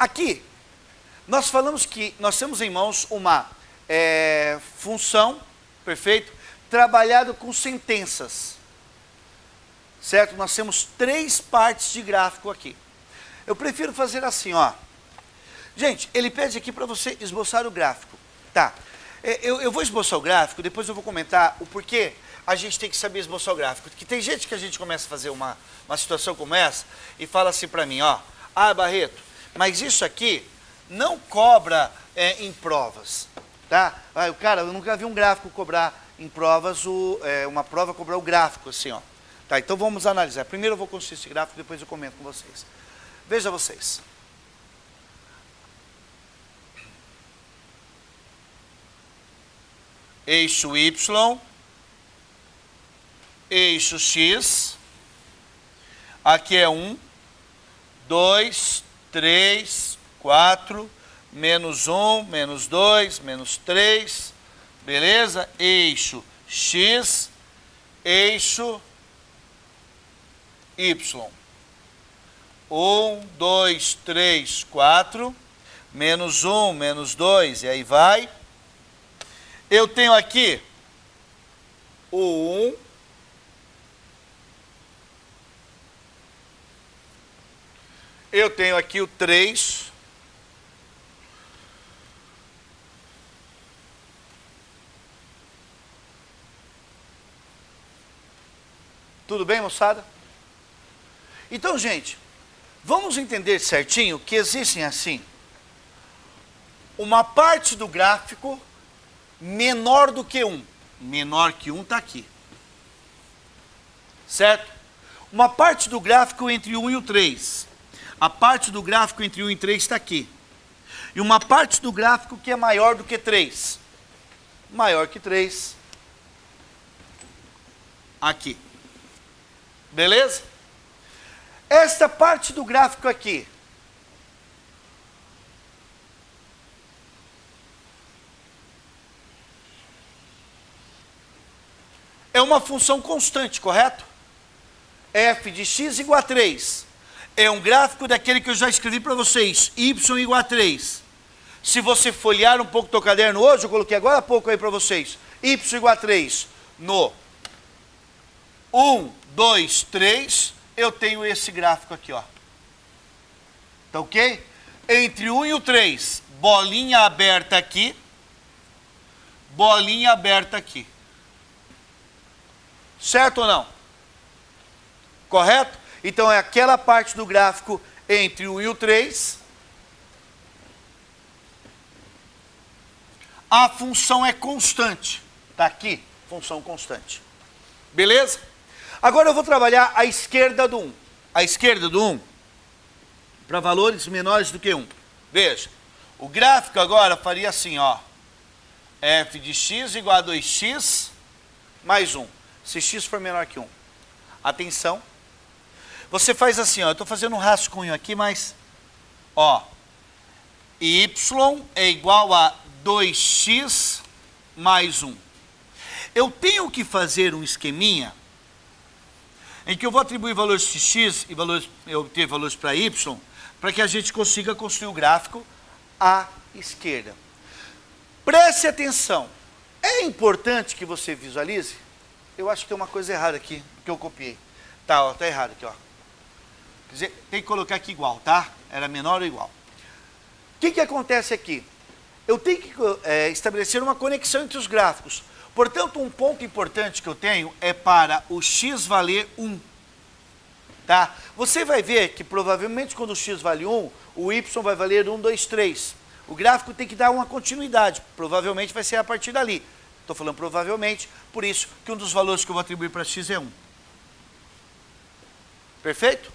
Aqui, nós falamos que nós temos em mãos uma função, perfeito? Trabalhado com sentenças, certo? Nós temos 3 partes de gráfico aqui. Eu prefiro fazer assim, ó. Gente, ele pede aqui para você esboçar o gráfico, tá? Eu vou esboçar o gráfico, depois eu vou comentar o porquê a gente tem que saber esboçar o gráfico. Porque tem gente que a gente começa a fazer uma situação como essa e fala assim para mim, ó. Ah, Barreto, mas isso aqui não cobra em provas, tá? Cara, eu nunca vi um gráfico cobrar em provas, uma prova cobrar o gráfico, assim, ó. Tá, então vamos analisar. Primeiro eu vou construir esse gráfico, depois eu comento com vocês. Veja vocês. Eixo Y, eixo X, aqui é 1, 2, 3, 4, menos 1, menos 2, menos 3, beleza? Eixo X, eixo Y. 1, 2, 3, 4, menos 1, menos 2, e aí vai. Eu tenho aqui o 1, eu tenho aqui o 3, tudo bem, moçada? Então, gente, vamos entender certinho que existem assim, uma parte do gráfico menor do que 1. Menor que 1 está aqui. Certo? Uma parte do gráfico entre 1 e o 3. A parte do gráfico entre 1 e 3 está aqui. E uma parte do gráfico que é maior do que 3. Maior que 3. Aqui. Beleza? Esta parte do gráfico aqui é uma função constante, correto? F de x igual a 3. É um gráfico daquele que eu já escrevi para vocês, y igual a 3. Se você folhear um pouco o teu caderno hoje, eu coloquei agora há pouco aí para vocês, y igual a 3 no 1, 2, 3, eu tenho esse gráfico aqui, ó. Tá ok? Entre 1 e o 3, bolinha aberta aqui, bolinha aberta aqui. Certo ou não? Correto? Então é aquela parte do gráfico entre o 1 e o 3. A função é constante. Está aqui, função constante. Beleza? Agora eu vou trabalhar a esquerda do 1. A esquerda do 1, para valores menores do que 1. Veja, o gráfico agora faria assim, ó. F de x igual a 2x mais 1. Se x for menor que 1. Atenção. Você faz assim, ó. Eu estou fazendo um rascunho aqui, mas... Ó. Y é igual a 2x mais 1. Eu tenho que fazer um esqueminha em que eu vou atribuir valores de x e eu obter valores para y, para que a gente consiga construir o gráfico à esquerda. Preste atenção. É importante que você visualize. Eu acho que tem uma coisa errada aqui, que eu copiei. Tá, ó, tá errado aqui, ó. Quer dizer, tem que colocar aqui igual, tá? Era menor ou igual. O que acontece aqui? Eu tenho que estabelecer uma conexão entre os gráficos. Portanto, um ponto importante que eu tenho é para o x valer 1. Tá? Você vai ver que provavelmente quando o x vale 1, o y vai valer 1, 2, 3. O gráfico tem que dar uma continuidade. Provavelmente vai ser a partir dali. Estou falando provavelmente, por isso que um dos valores que eu vou atribuir para x é 1. Perfeito?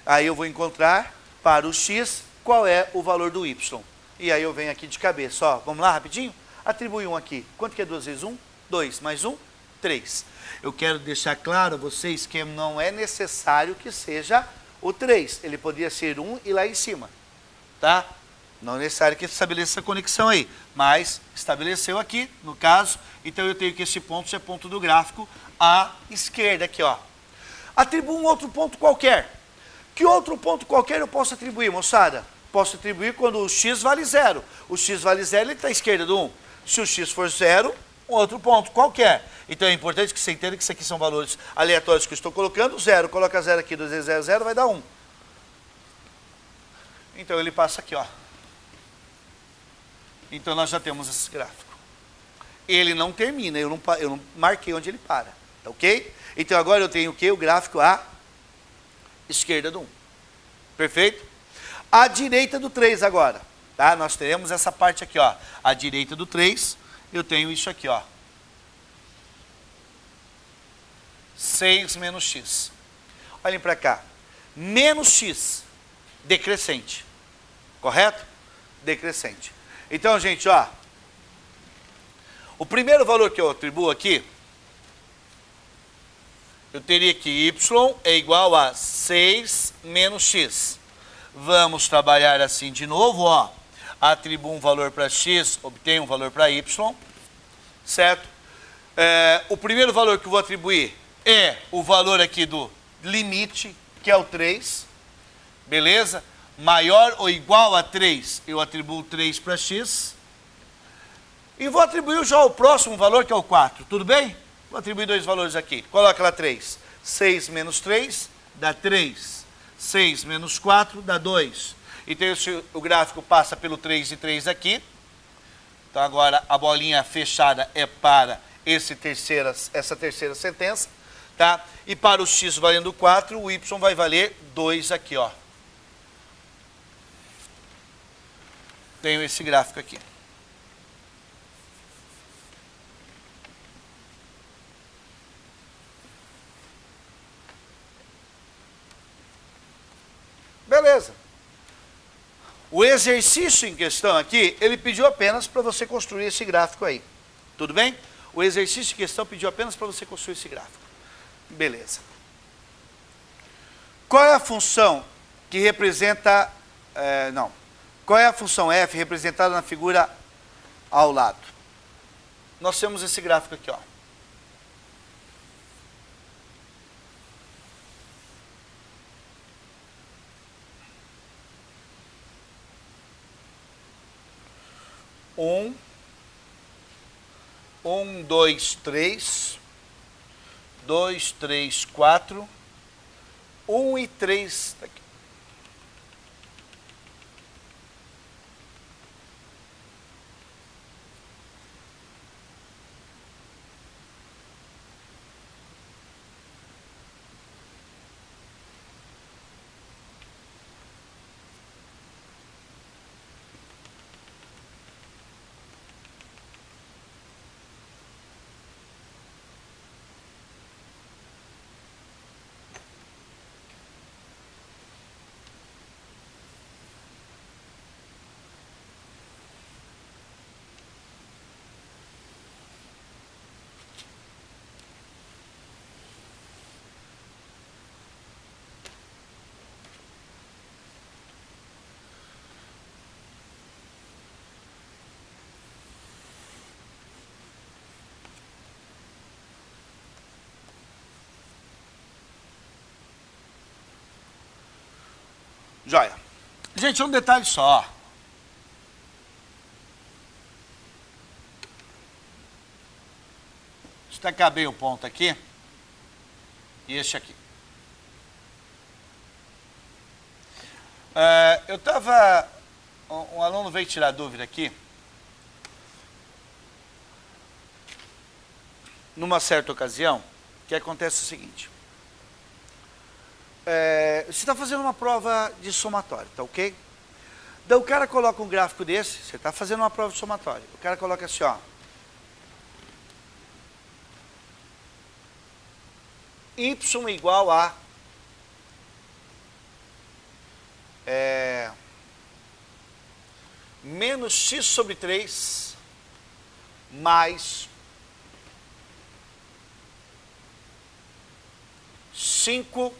Aí eu vou encontrar para o x qual é o valor do y. E aí eu venho aqui de cabeça, ó. Vamos lá rapidinho? Atribui 1 aqui. Quanto que é 2 vezes 1? 2 mais 1? 3. Eu quero deixar claro a vocês que não é necessário que seja o 3. Ele poderia ser 1 e lá em cima. Tá? Não é necessário que estabeleça essa conexão aí, mas estabeleceu aqui, no caso, então eu tenho que esse ponto seja ponto do gráfico à esquerda aqui, ó. Atribuo um outro ponto qualquer. Que outro ponto qualquer eu posso atribuir, moçada? Posso atribuir quando o x vale 0. O x vale 0, ele está à esquerda do 1. Se o x for 0, um outro ponto qualquer. Então é importante que você entenda que isso aqui são valores aleatórios que eu estou colocando. 0, coloca 0 aqui, 2 vezes 0, 0, vai dar 1. Então ele passa aqui, ó. Então nós já temos esse gráfico. Ele não termina, eu não marquei onde ele para, tá ok? Então agora eu tenho o quê? O gráfico à esquerda do 1. Perfeito? À direita do 3 agora, tá? Nós teremos essa parte aqui, ó. À direita do 3, eu tenho isso aqui, ó. 6 menos x. Olhem para cá. Menos x, decrescente. Correto? Decrescente. Então, gente, ó. O primeiro valor que eu atribuo aqui, eu teria que y é igual a 6 menos x. Vamos trabalhar assim de novo, ó. Atribuo um valor para x, obtenho um valor para y, certo? O primeiro valor que eu vou atribuir é o valor aqui do limite, que é o 3, beleza? Maior ou igual a 3, eu atribuo 3 para x. E vou atribuir já o próximo valor, que é o 4, tudo bem? Vou atribuir dois valores aqui. Coloca lá 3. 6 menos 3 dá 3. 6 menos 4 dá 2. Então o gráfico passa pelo 3 e 3 aqui. Então agora a bolinha fechada é para essa terceira sentença. Tá? E para o x valendo 4, o y vai valer 2 aqui, ó. Tenho esse gráfico aqui. Beleza. O exercício em questão aqui, ele pediu apenas para você construir esse gráfico aí. Tudo bem? O exercício em questão pediu apenas para você construir esse gráfico. Beleza. Qual é a função que representa... Qual é a função f representada na figura ao lado? Nós temos esse gráfico aqui, ó. Um, dois, três, 2, 3, 4, 1 e 3. Aqui. Joia. Gente, um detalhe só. Destacar bem o ponto aqui. E este aqui. Eu estava... Um aluno veio tirar dúvida aqui. Numa certa ocasião, que acontece o seguinte. Você está fazendo uma prova de somatório, tá ok? Daí o cara coloca um gráfico desse, você está fazendo uma prova de somatório. O cara coloca assim, ó. Y igual a menos x sobre 3 mais 5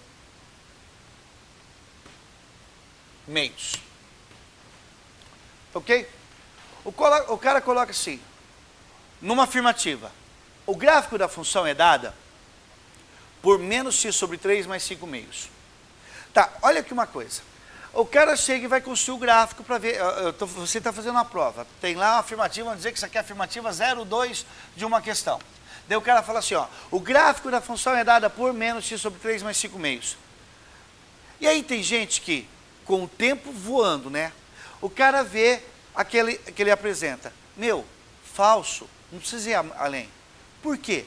meios. Ok? O cara coloca assim, numa afirmativa, o gráfico da função é dada por menos x sobre 3 mais 5 meios. Tá, olha aqui uma coisa. O cara chega e vai construir o gráfico para ver, você está fazendo uma prova, tem lá uma afirmativa, vamos dizer que isso aqui é afirmativa 0,2 de uma questão. Daí o cara fala assim, ó, o gráfico da função é dada por menos x sobre 3 mais 5 meios. E aí tem gente que, com o tempo voando, né, o cara vê aquele que ele apresenta. Meu, falso, não precisa ir além. Por quê?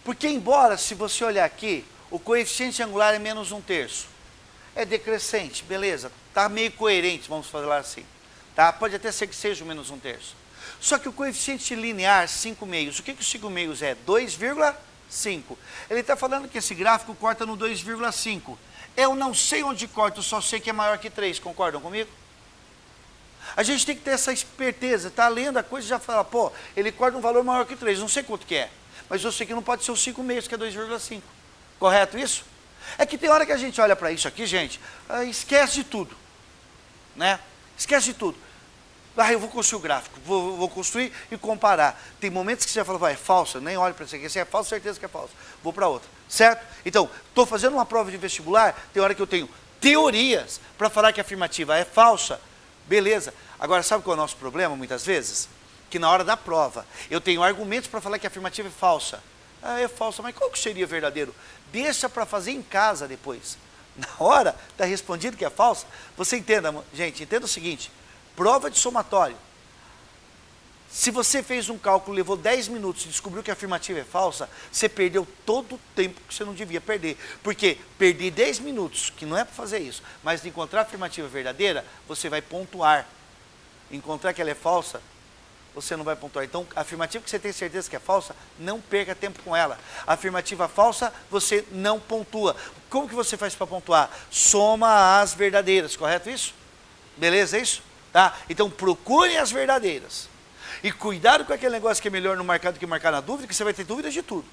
Porque embora, se você olhar aqui, o coeficiente angular é menos 1/3. É decrescente, beleza, tá meio coerente, vamos falar assim, tá? Pode até ser que seja o menos 1/3. Só que o coeficiente linear, 5 meios, o que o 5 meios é? 2,5. Ele está falando que esse gráfico corta no 2,5. Eu não sei onde corta, eu só sei que é maior que 3, concordam comigo? A gente tem que ter essa esperteza, tá lendo a coisa e já fala, pô, ele corta um valor maior que 3, não sei quanto que é, mas eu sei que não pode ser os 5 meios, que é 2,5. Correto isso? É que tem hora que a gente olha para isso aqui, gente, esquece de tudo, né? Esquece de tudo. Ah, eu vou construir o gráfico, vou construir e comparar. Tem momentos que você vai falar, é falso, nem olho para isso aqui, se é falso, certeza que é falso. Vou para outra, certo? Então, estou fazendo uma prova de vestibular, tem hora que eu tenho teorias para falar que a afirmativa é falsa, beleza. Agora, sabe qual é o nosso problema, muitas vezes? Que na hora da prova, eu tenho argumentos para falar que a afirmativa é falsa. Ah, é falsa, mas qual que seria verdadeiro? Deixa para fazer em casa depois. Na hora, está respondido que é falsa. Você entenda, gente, entenda o seguinte, prova de somatório. Se você fez um cálculo, levou 10 minutos e descobriu que a afirmativa é falsa, você perdeu todo o tempo que você não devia perder. Porque perder 10 minutos, que não é para fazer isso, mas de encontrar a afirmativa verdadeira, você vai pontuar. Encontrar que ela é falsa, você não vai pontuar. Então, a afirmativa que você tem certeza que é falsa, não perca tempo com ela. A afirmativa falsa, você não pontua. Como que você faz para pontuar? Soma as verdadeiras, correto isso? Beleza isso? Tá? Então, procurem as verdadeiras. E cuidado com aquele negócio que é melhor não marcar do que marcar na dúvida, que você vai ter dúvidas de tudo.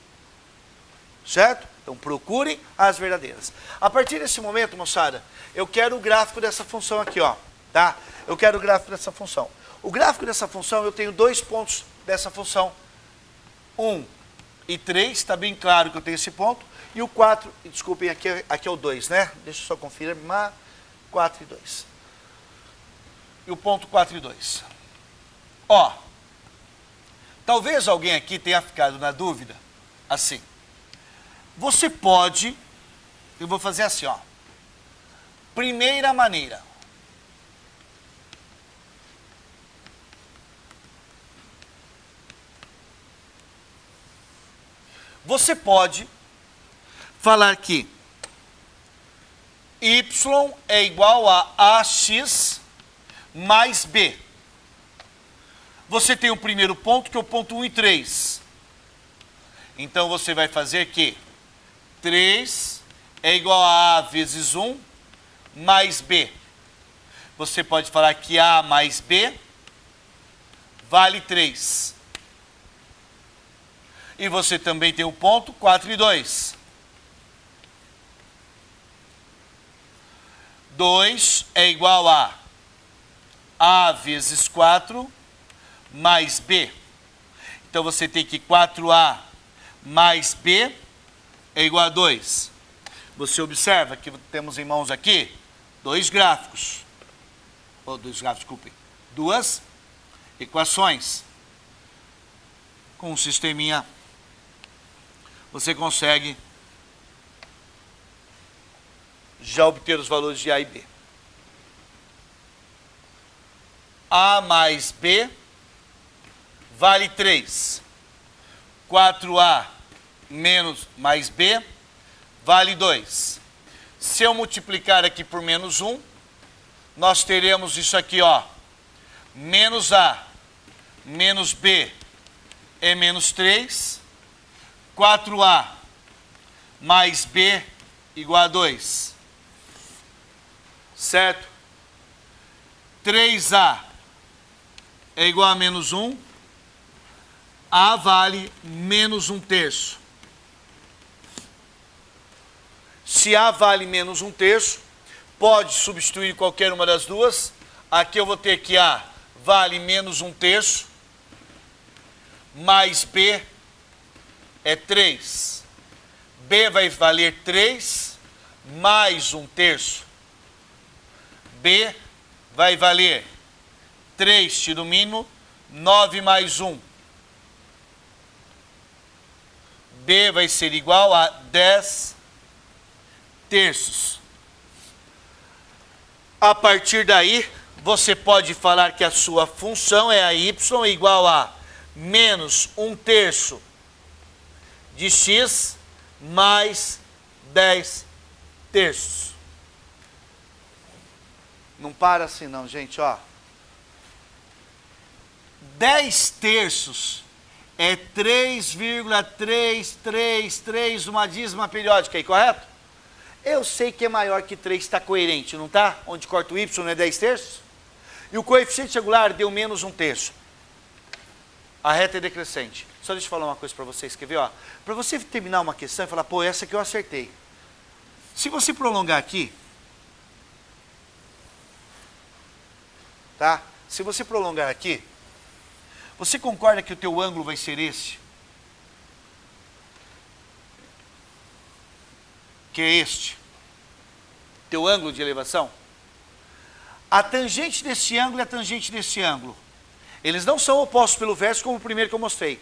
Certo? Então, procurem as verdadeiras. A partir desse momento, moçada, eu quero o gráfico dessa função aqui, ó. Tá? Eu quero o gráfico dessa função. O gráfico dessa função, eu tenho 2 pontos dessa função. 1 e 3, está bem claro que eu tenho esse ponto. E o 4, desculpem, aqui é o 2, né? Deixa eu só confirmar. 4 e 2. E o ponto 4 e 2. Ó, talvez alguém aqui tenha ficado na dúvida, assim. Você pode, eu vou fazer assim, ó. Primeira maneira. Você pode falar que y é igual a ax mais b. Você tem o primeiro ponto, que é o ponto 1 e 3. Então, você vai fazer que 3 é igual a vezes 1 mais b. Você pode falar que a mais b vale 3. E você também tem o ponto 4 e 2. 2 é igual a vezes 4 mais b. Então, você tem que 4a mais b é igual a 2. Você observa que temos em mãos aqui 2 gráficos. Desculpem. 2 equações. Com um sisteminha, você consegue já obter os valores de A e B. A mais B vale 3. 4A menos mais B vale 2. Se eu multiplicar aqui por menos 1, nós teremos isso aqui, ó. Menos A menos B é menos 3. 4A mais B igual a 2. Certo? 3A é igual a menos 1. A vale menos 1/3. Se A vale menos 1/3, pode substituir qualquer uma das duas. Aqui eu vou ter que A vale menos 1/3, mais B é 3. B vai valer 3 mais 1/3. B vai valer 3 tiro mínimo, 9 mais 1. B vai ser igual a 10 terços. A partir daí, você pode falar que a sua função é a y igual a menos 1 terço de x mais 10 terços. Não para assim não, gente, ó. 10 terços é 3,333, uma dízima periódica aí, correto? Eu sei que é maior que 3, está coerente, não está? Onde corta o y não é 10 terços? E o coeficiente angular deu menos 1 terço. A reta é decrescente. Só deixa eu falar uma coisa para vocês, quer ver? Para você terminar uma questão e falar, pô, essa aqui eu acertei. Se você prolongar aqui, tá? Se você prolongar aqui, você concorda que o teu ângulo vai ser esse? Que é este? Teu ângulo de elevação? A tangente desse ângulo é a tangente desse ângulo. Eles não são opostos pelo verso como o primeiro que eu mostrei.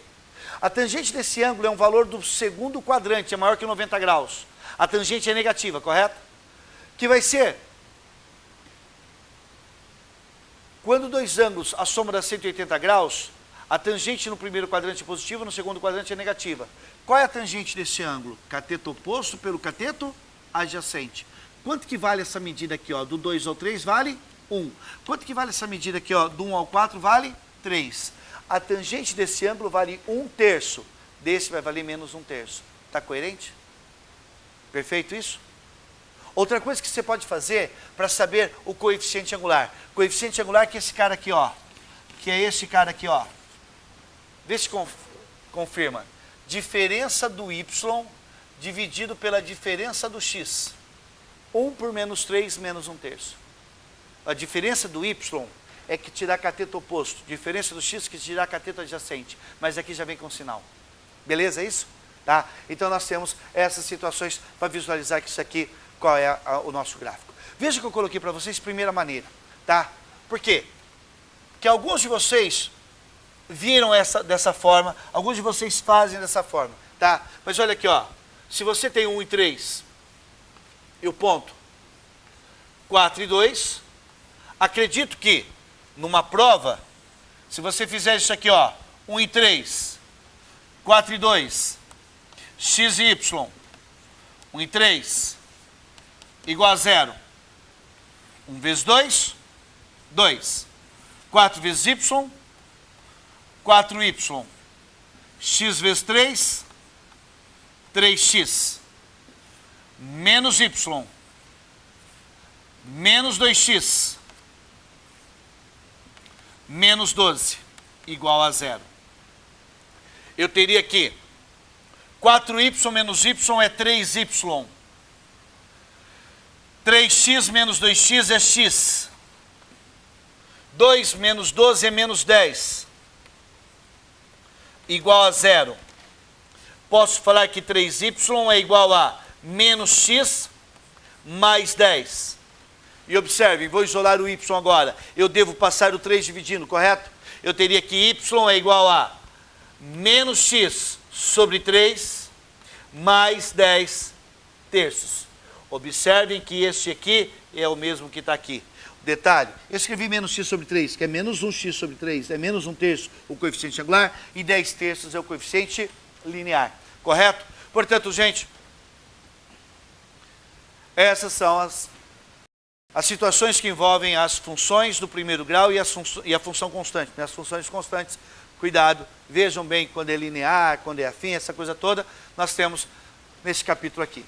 A tangente desse ângulo é um valor do segundo quadrante, é maior que 90 graus. A tangente é negativa, correto? Que vai ser... Quando dois ângulos a soma dá 180 graus, a tangente no primeiro quadrante é positiva, no segundo quadrante é negativa. Qual é a tangente desse ângulo? Cateto oposto pelo cateto adjacente. Quanto que vale essa medida aqui, ó? Do 2 ao 3 vale 1. Quanto que vale essa medida aqui, ó? Do 1 ao 4 vale 3. A tangente desse ângulo vale 1 terço. Desse vai valer menos 1 terço. Está coerente? Perfeito isso? Outra coisa que você pode fazer para saber o coeficiente angular. Coeficiente angular que é esse cara aqui, ó. Que é esse cara aqui, ó. Vê se confirma. Diferença do y dividido pela diferença do x. 1 por menos 3 menos 1 terço. A diferença do y é que te dá cateto oposto. Diferença do x que te dá cateto adjacente. Mas aqui já vem com sinal. Beleza isso? Tá? Então nós temos essas situações para visualizar que isso aqui, qual é o nosso gráfico. Veja que eu coloquei para vocês primeira maneira. Tá? Por quê? Porque alguns de vocês viram dessa forma, alguns de vocês fazem dessa forma, tá? Mas olha aqui, ó, se você tem 1 e 3 e o ponto 4 e 2, acredito que numa prova, se você fizer isso aqui, ó, 1 e 3, 4 e 2, x e y, 1 e 3, igual a 0, 1 vezes 2, 2, 4 vezes y, 4y, x vezes 3, 3x, menos y, menos 2x, menos 12, igual a 0. Eu teria aqui 4y menos y é 3y. 3x menos 2x é x. 2 menos 12 é menos 10. Igual a 0. Posso falar que 3y é igual a menos x mais 10. E observem, vou isolar o y agora. Eu devo passar o 3 dividindo, correto? Eu teria que y é igual a menos x sobre 3 mais 10 terços. Observem que este aqui é o mesmo que está aqui. Detalhe, eu escrevi menos x sobre 3, que é menos 1x sobre 3, é menos 1 terço o coeficiente angular, e 10 terços é o coeficiente linear, correto? Portanto, gente, essas são as situações que envolvem as funções do primeiro grau e a função constante. As funções constantes, cuidado, vejam bem quando é linear, quando é afim, essa coisa toda, nós temos nesse capítulo aqui.